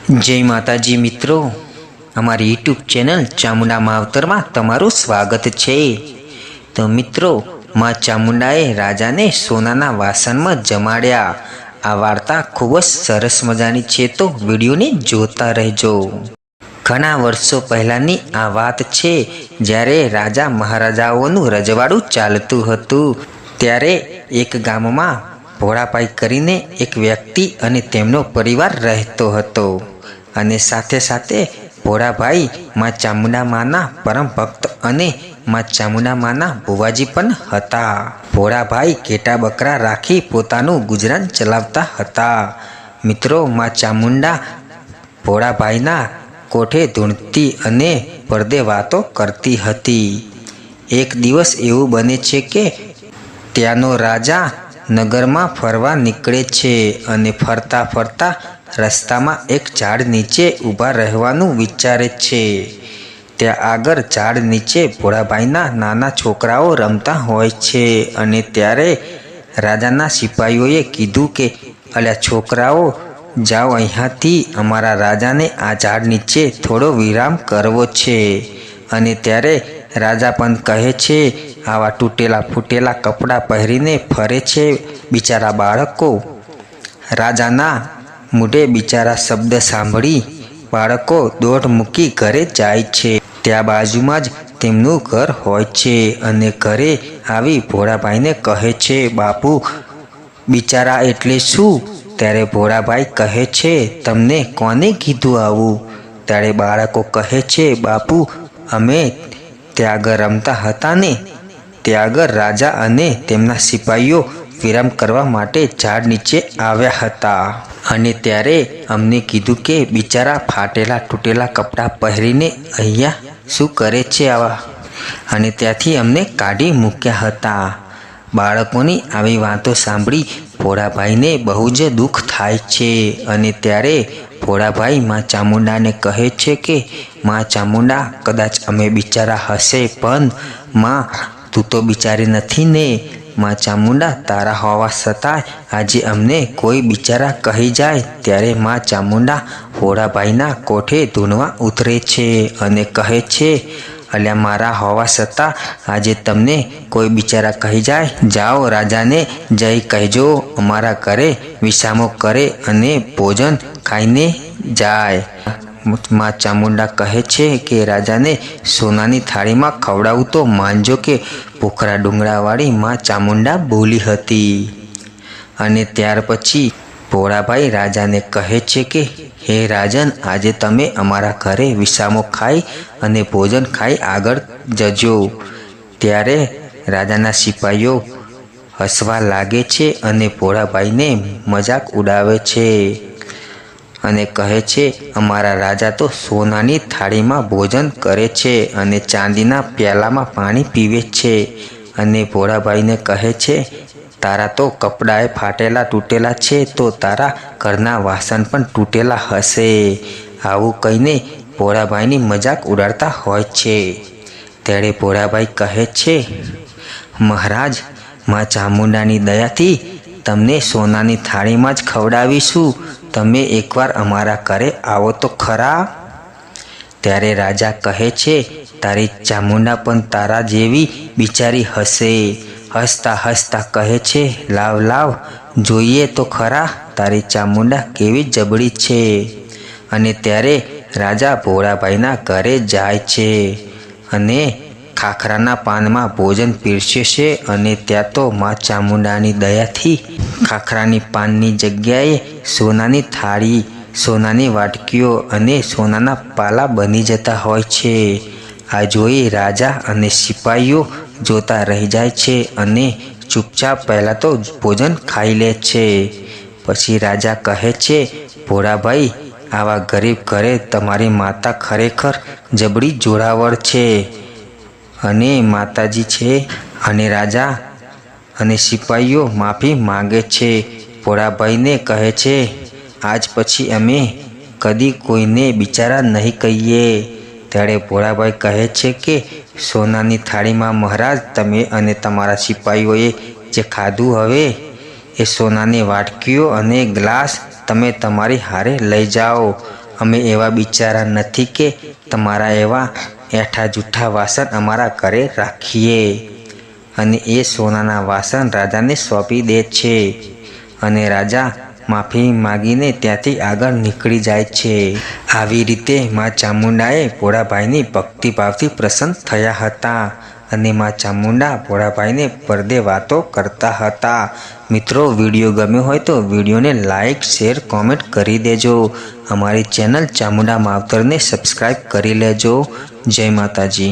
जय माताजी मित्रों, अमारी यूट्यूब चैनल चामुंडा मावतर में तमारू स्वागत है। तो मित्रों, माँ चामुंडाए राजा ने सोना वासन में जमाड्या। आ वार्ता खूब सरस मजानी है, तो विडियो ने जोता रहजो। घणा वर्षों पहलानी आ वात छे, ज्यारे राजा महाराजाओनुं रजवाड़ुं चालतुं हतुं। त्यारे एक गाममां भोळाभाई करीने एक व्यक्ति अने तेमनो परिवार रहतो हतो। अने साथे साथे भोळाभाई माँ चामुंडा माना परम भक्त अने माँ चामुंडा माना बुवाजी पण हता। भोळाभाई घेटा बकरा राखी पोतानुं गुजरान चलावता हता। मित्रों, माँ चामुंडा भोळाभाईना कोठे धूणती अने परदे वातो करती हती। एक दिवस एवुं बने छे के त्यानो राजा नगर में फरवा निकळे छे अने फरता फरता रस्ता में एक झाड़ नीचे ऊभा रहवानुं विचारे छे। त्या आगर झाड़ नीचे भोळाभाईना नाना छोकराओ रमता होय छे। अने त्यारे राजाना सिपाहीओए कीधुं के अल्या छोकराओ, जाओ अहींयाथी, अमारा राजा ने आ झाड़ नीचे थोड़ो विराम करवो छे। अने त्यारे राजा पण कहे छे, आवा तूटेला फूटेला कपड़ा पहरीने फरे छे बिचारा बाळको। राजाना मुढे बिचारा शब्द सांभळी बाळको दौड़ मूकी घरे जाय छे। त्या बाजुमां ज तेमनुं घर होय छे अने घरे आवी भोळाभाईने कहे छे, बापू बिचारा एटले शुं? त्यारे भोळाभाई कहे छे, तमने कोने कीधुं आवुं? त्यारे बाळको कहे छे, बापू अमे त्यागर रमता हता ने, त्यागर राजा अने तेमना सिपाहीओ विराम करवा माटे झाड़ नीचे आव्या हता। अने त्यारे अमने कीधुं के बिचारा फाटेला तूटेला कपड़ा पहरीने अहींया शुं करे छे आवा, अने त्याथी अमने काढी मूक्या हता। बाळकोनी आवी वातो सांभळी भोळाभाईने बहु ज दुख थाय छे। अने त्यारे भोळाभाई माँ चामुंडाने कहे छे के माँ चामुंडा, कदाच अमे बिचारा हसे पण माँ तू तो बिचारी नथी ने। माँ चामुंडा, तारा होवा छतांय आजे अमने कोई बिचारा कही जाय त्यारे माँ चामुंडा भोळाभाईना कोठे धूणवा उतरे छे अने कहे छे, अल्या मारा होवा छतां आजे तमने कोई बिचारा कही जाय, जाओ राजाने जय कहेजो, अमारा घरे विसामो करे अने भोजन खाईने जाय। माँ चामुंडा कहे छे के राजा ने सोनानी थाली में खवड़ावुं तो मानजो के भूखरा डूंगरावाड़ी माँ चामुंडा बोली हती। अने त्यार पछी भोळाभाई राजा ने कहे छे के हे राजन, आजे तमे अमारा घरे विसामो खाई अने भोजन खाई आगळ जजो। त्यारे राजाना सिपाहीओ हसवा लागे छे अने भोळाभाई ने मजाक उड़ावे छे अने कहे छे, अमारा राजा तो सोनानी थाली में भोजन करे छे अने चांदीना प्याला में पानी पीवे छे। अने भोळाभाई ने कहे छे, तारा तो कपड़ाए फाटेला तूटेला छे तो तारा घरना वासन पण तूटेला हशे। आवुं कहीने भोळाभाईनी मजाक उड़ाड़ता होय छे। त्यारे भोळाभाई कहे छे, महाराज, माँ चामुंडानी दयाथी तमने सोनानी थाली में ज खवड़ावीशुं, तमे एकवार अमारा घरे आवो तो खरा। त्यारे राजा कहे छे, तारी चामुंडा पण तारा जेवी बिचारी हसे। हसता हसता कहे छे, लाव लाव जोईए तो खरा तारी चामुंडा केवी जबड़ी छे। अने त्यारे राजा भोळाभाईना घरे जाय छे अने खाखराना पान में भोजन पीरसे छे। अने त्या तो माँ चामुंडानी दयाथी खाखरानी पाननी जग्याए सोनानी थाળી, सोनानी वाटकीओ अने सोनाना पाला बनी जता होय छे। आ जोई राजा अने सिपाहीओ जोता रही जाय छे अने चुपचाप पहला तो भोजन खाई ले छे। पछी राजा कहे छे, भोळाभाई, आवा गरीब घरे तमारी माता खरेखर जबड़ी जोरावर छे अने माताजी छे। अने राजा अने सिपाहीओ माफी मांगे छे। भोळाभाई ने कहे छे, आज पछी अमे कदी कोईने बिचारा नहीं कहीए। त्यारे भोळाभाई कहे छे के सोनानी थाली में महाराज तमे अने तमारा सिपाहीओए जे खाधुं हवे ए सोनानी वाटकीओ अने ग्लास तमे तमारी हारे लई जाओ અમે એવા બિચારા નથી કે તમારા એવા એઠા જૂઠા વાસણ અમારા ઘરે રાખીએ. અને એ સોનાના વાસણ રાજાને સોંપી દે છે અને રાજા માફી માગીને ત્યાંથી આગળ નીકળી જાય છે. આવી રીતે મા ચામુંડાએ ભોળાભાઈની ભક્તિભાવથી પ્રસન્ન થયા હતા અને મા ચામુંડા ભોળાભાઈને પડદે વાતો કરતા હતા. મિત્રો, વિડીયો ગમ્યો હોય તો વિડીયોને લાઈક, શેર, કોમેન્ટ કરી દેજો. અમારી ચેનલ ચામુંડા માવતરને સબસ્ક્રાઈબ કરી લેજો. જય માતાજી.